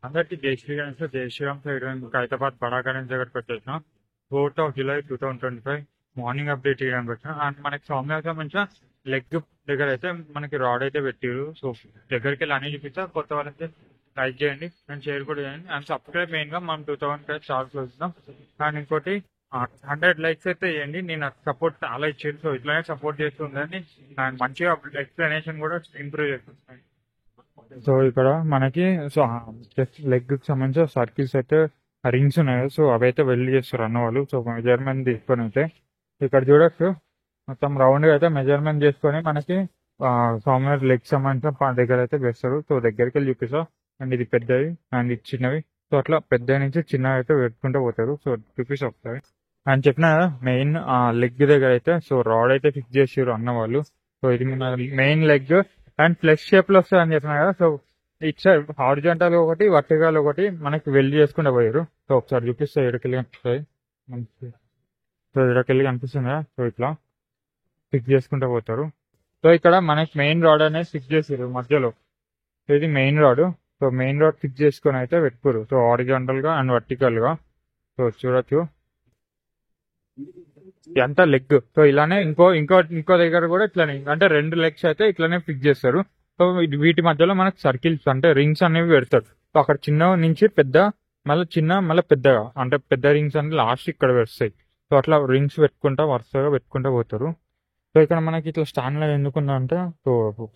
అందరికీ జై శ్రీరామ్ సార్. జై శ్రీరామ్ సార్. హైదరాబాద్ బడా గణేష్ దగ్గరికి వచ్చేసిన 4th July 2025 మార్నింగ్ అప్డేట్ చేయడానికి వచ్చిన. అండ్ మనకి సౌమ్య మంచిగా లెగ్ దగ్గర అయితే మనకి రాడ్ అయితే పెట్టారు. సో దగ్గరికి వెళ్ళి అన్ని చూపిస్తా. కొత్త వాళ్ళైతే లైక్ చేయండి అండ్ షేర్ కూడా చేయండి అండ్ సబ్స్క్రైబ్ మెయిన్ గా మనం 2000 స్టార్ట్ చేస్తున్నాం. అండ్ ఇంకోటి 100 likes అయితే చేయండి. నేను సపోర్ట్ చాలా ఇచ్చేది. సో ఇట్లానే సపోర్ట్ చేస్తుందని అండ్ మంచిగా ఎక్స్ప్లెనేషన్ కూడా ఇంప్రూవ్ చేస్తున్నాను. సో ఇక్కడ మనకి సో లెగ్ కి సంబంధించిన సర్కిల్స్ అయితే రింగ్స్ ఉన్నాయి కదా, సో అవి అయితే వెళ్ళి చేస్తారు అన్న వాళ్ళు. సో మెజర్మెంట్ తీసుకొని అయితే ఇక్కడ చూడొచ్చు మొత్తం రౌండ్ గా అయితే మెజర్మెంట్ చేసుకొని మనకి సామ్వేర్ లెగ్ సంబంధించిన దగ్గర అయితే వేస్తారు. సో దగ్గరికి వెళ్ళి చూపిస్తా. అండ్ ఇది పెద్దవి అండ్ ఇది చిన్నవి. సో అట్లా పెద్ద నుంచి చిన్నవి అయితే పెట్టుకుంటూ పోతారు. సో చూపిస్తా ఒకసారి. అని చెప్పిన మెయిన్ లెగ్ దగ్గర అయితే సో రాడ్ అయితే ఫిక్స్ చేసారు అన్న వాళ్ళు. సో ఇది main leg and flesh shape లో వస్తుంది అని చెప్పిన కదా. సో ఇట్స్ హారిజాంటల్ ఒకటి వర్టికల్ ఒకటి మనకి వెల్డ్ చేసుకుంటూ పోయారు. సో ఒకసారి చూపిస్తే ఎడకెళ్ళి కనిపిస్తుంది. సో ఎడకెళ్ళి కనిపిస్తుంది కదా. సో ఇట్లా ఫిక్స్ చేసుకుంటూ పోతారు. సో ఇక్కడ మనకి మెయిన్ రాడ్ అనేది ఫిక్స్ చేసారు మధ్యలో. సో ఇది main rod. So main rod fix చేసుకొని అయితే పెట్టుకోరు. సో హారిజాంటల్ గా అండ్ వర్టికల్ గా. సో చూడొచ్చు ఎంత లెగ్. సో ఇలానే ఇంకో దగ్గర కూడా ఇట్లానే అంటే 2 legs అయితే ఇట్లానే ఫిక్స్ చేస్తారు. సో వీటి మధ్యలో మనకు సర్కిల్స్ అంటే రింగ్స్ అనేవి పెడతారు. సో అక్కడ చిన్న నుంచి పెద్ద మళ్ళీ పెద్దగా అంటే పెద్ద రింగ్స్ అంటే లాస్ట్ ఇక్కడ పెడతాయి. సో అట్లా రింగ్స్ పెట్టుకుంటా వరుసగా పెట్టుకుంటా పోతారు. సో ఇక్కడ మనకి ఇట్లా స్టాండ్ లో ఎందుకున్నా అంటే సో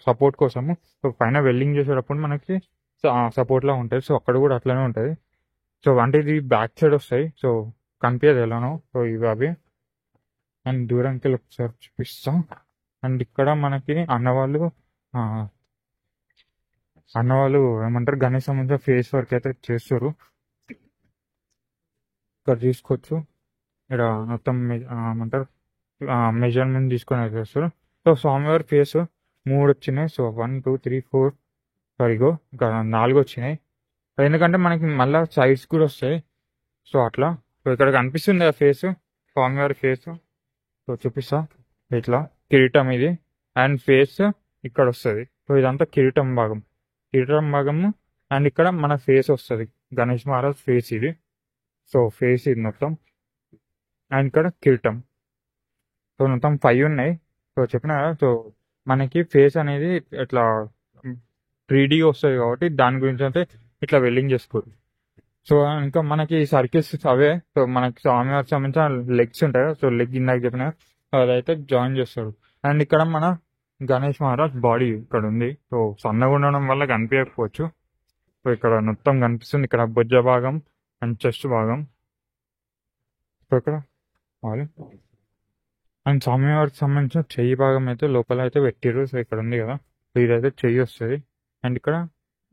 సపోర్ట్ కోసము. సో పైన వెల్డింగ్ చేసేటప్పుడు మనకి సపోర్ట్ లా ఉంటుంది. సో అక్కడ కూడా అట్లానే ఉంటుంది. సో అంటే ఇది బ్యాక్ సైడ్ వస్తాయి. సో కనిపించదు ఎలానో. సో ఇవి అవి అండ్ దూరంకి వెళ్ళి ఒకసారి చూపిస్తాం. అండ్ ఇక్కడ మనకి అన్నవాళ్ళు ఏమంటారు గణేష్ సంబంధించిన ఫేస్ వర్క్ అయితే చేస్తారు. ఇక్కడ తీసుకోవచ్చు. ఇక్కడ మొత్తం ఏమంటారు మెజర్మెంట్ తీసుకొని అయితే చేస్తారు. సో స్వామివారి ఫేస్ 3 వచ్చినాయి. సో 1 2 3 4 సరిగో ఇంకా 4 వచ్చినాయి. ఎందుకంటే మనకి మళ్ళీ సైడ్స్ కూడా వస్తాయి. సో అట్లా. సో ఇక్కడ కనిపిస్తుంది ఆ ఫేస్ స్వామివారి ఫేస్. సో చూపిస్తా. ఇట్లా కిరీటం ఇది అండ్ ఫేస్ ఇక్కడ వస్తుంది. సో ఇదంతా కిరీటం భాగము అండ్ ఇక్కడ మన ఫేస్ వస్తుంది. గణేష్ మహారాజ్ ఫేస్ ఇది. సో ఫేస్ ఇది మొత్తం అండ్ ఇక్కడ కిరీటం. సో మొత్తం 5 ఉన్నాయి. సో చెప్పిన సో మనకి ఫేస్ అనేది ఇట్లా 3D వస్తుంది కాబట్టి దాని గురించి అయితే ఇట్లా వెల్డింగ్ చేసుకోరు. సో ఇంకా మనకి సర్కిల్స్ అవే. సో మనకి స్వామివారికి సంబంధించిన లెగ్స్ ఉంటాయి. సో లెగ్ ఇందాక చెప్పిన అదైతే జాయిన్ చేస్తారు. అండ్ ఇక్కడ మన గణేష్ మహారాజ్ బాడీ ఇక్కడ ఉంది. సో సన్నగా ఉండడం వల్ల కనిపించకపోవచ్చు. సో ఇక్కడ మొత్తం కనిపిస్తుంది. ఇక్కడ భుజ భాగం అండ్ చెస్ట్ భాగం. సో ఇక్కడ అండ్ స్వామివారికి సంబంధించిన చెయ్యి భాగం అయితే లోపల అయితే పెట్టారు. సో ఇక్కడ ఉంది కదా. సో ఇదైతే చెయ్యి వస్తుంది అండ్ ఇక్కడ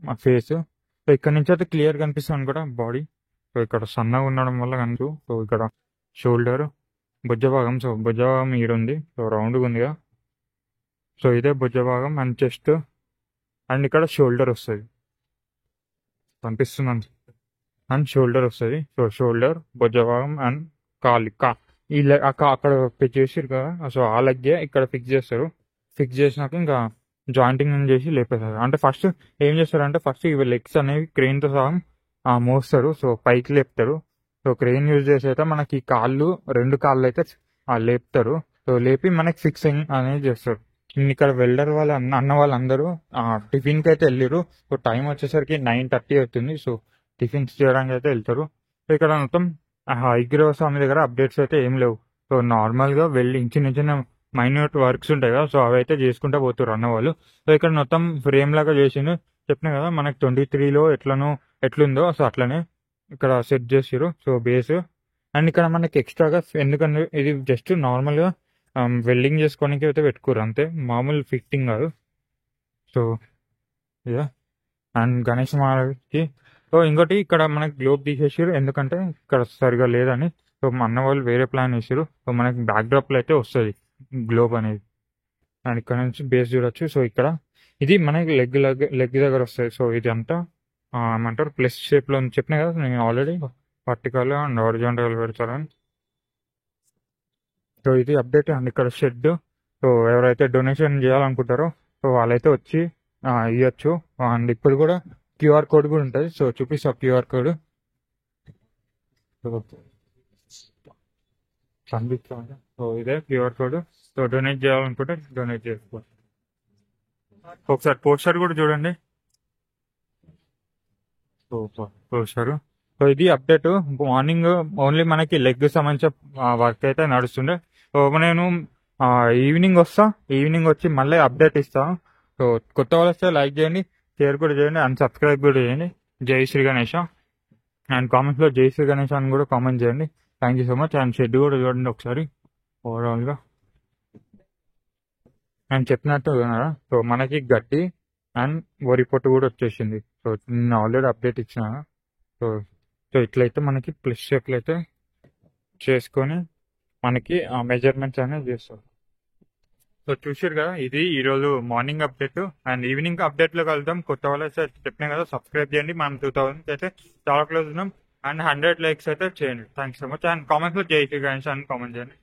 మా ఫేస్. సో ఇక్కడ నుంచి అయితే క్లియర్ కనిపిస్తుంది కూడా బాడీ. సో ఇక్కడ సన్నగా ఉండడం వల్ల కనిపి. సో ఇక్కడ షోల్డర్ భుజ భాగం. సో భుజ భాగం ఈడ ఉంది. సో రౌండ్గా ఉందిగా. సో ఇదే భుజ భాగం అండ్ చెస్ట్ అండ్ ఇక్కడ షోల్డర్ వస్తుంది కనిపిస్తుంది అండ్ షోల్డర్ వస్తుంది. సో షోల్డర్ భుజ భాగం అండ్ అక్కడ చేసారు కదా. సో ఆ లెగ్గే ఇక్కడ ఫిక్స్ చేస్తారు. ఫిక్స్ చేసినాక ఇంకా జాయింటింగ్ చేసి లేపేస్తారు. అంటే ఫస్ట్ ఏం చేస్తారంటే ఫస్ట్ ఇవి లెగ్స్ అనేవి క్రెయిన్ తో సహా మోస్తారు. సో పైకి లేపుతారు. సో క్రెయిన్ యూజ్ చేసి అయితే మనకి 2 కాళ్ళు అయితే లేపుతారు. సో లేపి మనకి ఫిక్సింగ్ అనేది చేస్తారు. ఇక్కడ వెల్డర్ అన్న వాళ్ళందరూ టిఫిన్ కి అయితే వెళ్ళారు. సో టైం వచ్చేసరికి 9:30 అవుతుంది. సో టిఫిన్స్ చేయడానికి అయితే వెళ్తారు. సో ఇక్కడ మొత్తం హయగ్రీవ స్వామి దగ్గర అప్డేట్స్ అయితే ఏం లేవు. సో నార్మల్ గా వెల్డింగ్ చిన్న మైన్యూట్ వర్క్స్ ఉంటాయి కదా. సో అవి అయితే చేసుకుంటూ పోతారు అన్న వాళ్ళు. సో ఇక్కడ మొత్తం ఫ్రేమ్ లాగా చేసిండు. చెప్పిన కదా మనకి 23లో ఎట్లుందో సో అట్లనే ఇక్కడ సెట్ చేసారు. సో బేస్ అండ్ ఇక్కడ మనకి ఎక్స్ట్రాగా ఎందుకంటే ఇది జస్ట్ నార్మల్ గా వెల్డింగ్ చేసుకోవడానికి అయితే పెట్టుకోరు అంతే. మామూలు ఫిట్టింగ్ కాదు. సో ఇదా అండ్ గణేష్ మహారాజ్కి. సో ఇంకోటి ఇక్కడ మనకి గ్లోబ్ తీసేసారు ఎందుకంటే ఇక్కడ సరిగా లేదని. సో మా అన్న వాళ్ళు వేరే ప్లాన్ వేసారు. సో మనకి బ్యాక్ డ్రాప్ లో అయితే వస్తుంది గ్లోబ్ అనేది. అండ్ ఇక్కడ నుంచి బేస్ చూడొచ్చు. సో ఇక్కడ ఇది మనకి లెగ్ దగ్గర వస్తుంది. సో ఇది అంతా ఏమంటారు ప్లస్ షేప్ లో చెప్పినా కదా నేను ఆల్రెడీ వర్టికల్ అండ్ హారిజాంటల్ పెడతారని. సో ఇది అప్డేట్. అండ్ ఇక్కడ షెడ్. సో ఎవరైతే డొనేషన్ చేయాలనుకుంటారో సో వాళ్ళైతే వచ్చి ఇవ్వచ్చు. అండ్ ఇప్పుడు కూడా క్యూఆర్ కోడ్ కూడా ఉంటుంది. సో చూపిస్తా క్యూఆర్ కోడ్ కనిపిస్తుంది. సో ఇదే క్యూఆర్ కోడ్. సో డొనేట్ చేయాలనుకుంటే డొనేట్ చేసుకోండి. ఒకసారి పోస్టర్ కూడా చూడండి. పోస్టర్. సో ఇది అప్డేట్. మార్నింగ్ ఓన్లీ మనకి లెగ్ సంబంధించిన వర్క్ అయితే నడుస్తుండే. సో నేను ఈవినింగ్ వస్తా. ఈవినింగ్ వచ్చి మళ్ళీ అప్డేట్ ఇస్తా. సో కొత్త వాళ్ళు వస్తే లైక్ చేయండి, షేర్ కూడా చేయండి అండ్ సబ్స్క్రైబ్ కూడా చేయండి. జై శ్రీ గణేష. అండ్ కామెంట్స్లో జై శ్రీ గణేష్ అని కూడా కామెంట్ చేయండి. Thank you so much. And shed కూడా చూడండి ఒకసారి ఓవరాల్గా. నేను చెప్పినట్టు విన్నారా. సో మనకి గడ్డి అండ్ వరి పొట్టు కూడా వచ్చేసింది. సో నేను ఆల్రెడీ అప్డేట్ ఇచ్చిన. సో సో ఇట్లయితే మనకి ప్లస్ ఎట్లయితే చేసుకొని మనకి ఆ మెజర్మెంట్స్ అనేది చేస్తారు. సో చూసారు కదా, ఇది ఈరోజు మార్నింగ్ అప్డేట్. అండ్ ఈవినింగ్ అప్డేట్లో కలుద్దాం. కొత్త వాళ్ళు అయితే చెప్పినా కదా సబ్స్క్రైబ్ చేయండి. మనం 2000 అయితే చాలా క్లోజ్ ఉన్నాం. అండ్ 100 లైక్స్ అయితే చేయండి. Thanks so much. అండ్ కామెంట్స్లో జై శ్రీ గణేష్ అని కామెంట్ చేయండి.